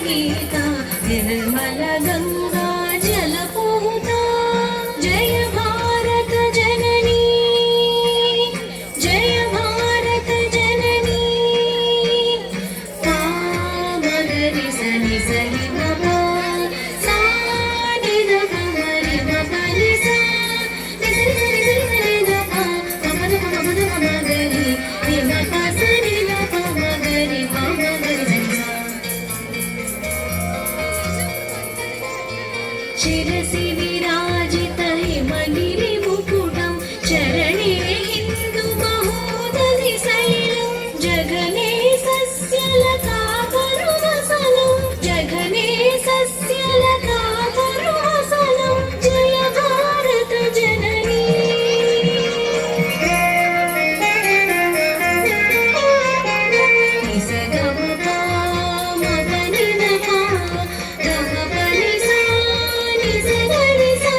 गीता निर्मल गंगा जलपूता जय भारत जननी जय भारत जननी मगरि सनि सनि मम सा नि द मगरि मगरि सा नि सनि सनि द प मगरि नि म प सनि द प मगरि मगरि सनि सा शिरसि विराजित हिमगिरि मुकुटं चरणे हिन्दु महोदधि शैलं जगने सस्यलता तरुणसलं जगने सस्यलता तरुणसलं जय भारत जननी निसगमपा मगनिदपा गमपनिसा निसगनिसा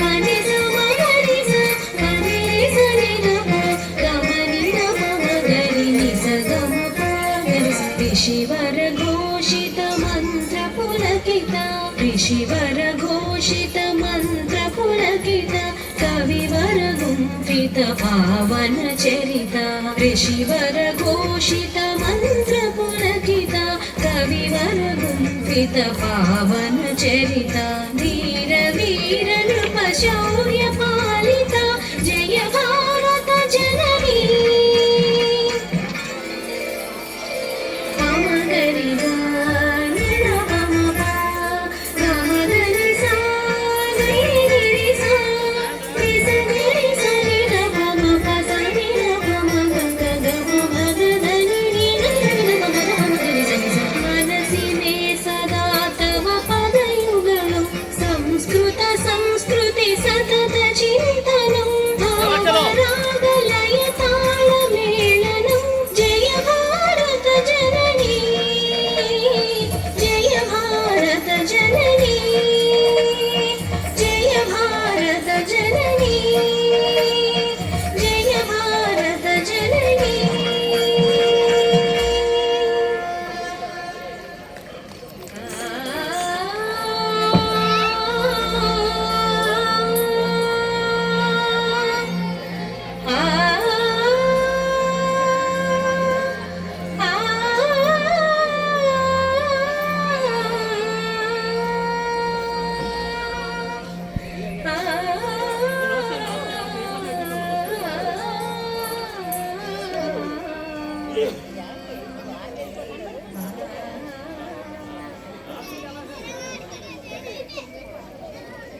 मनिसा मगनिसा मनिसा निदपा गमनिदपा मगनि निसगमपा ऋषिवर घोषित मंत्र पुलकित ऋषिवर घोषित मंत्र पुलकित कविवर गुंफित पावन चरित ऋषिवर घोषित मंत्र पुलकित कविवर गुंफित पावन चरित धीर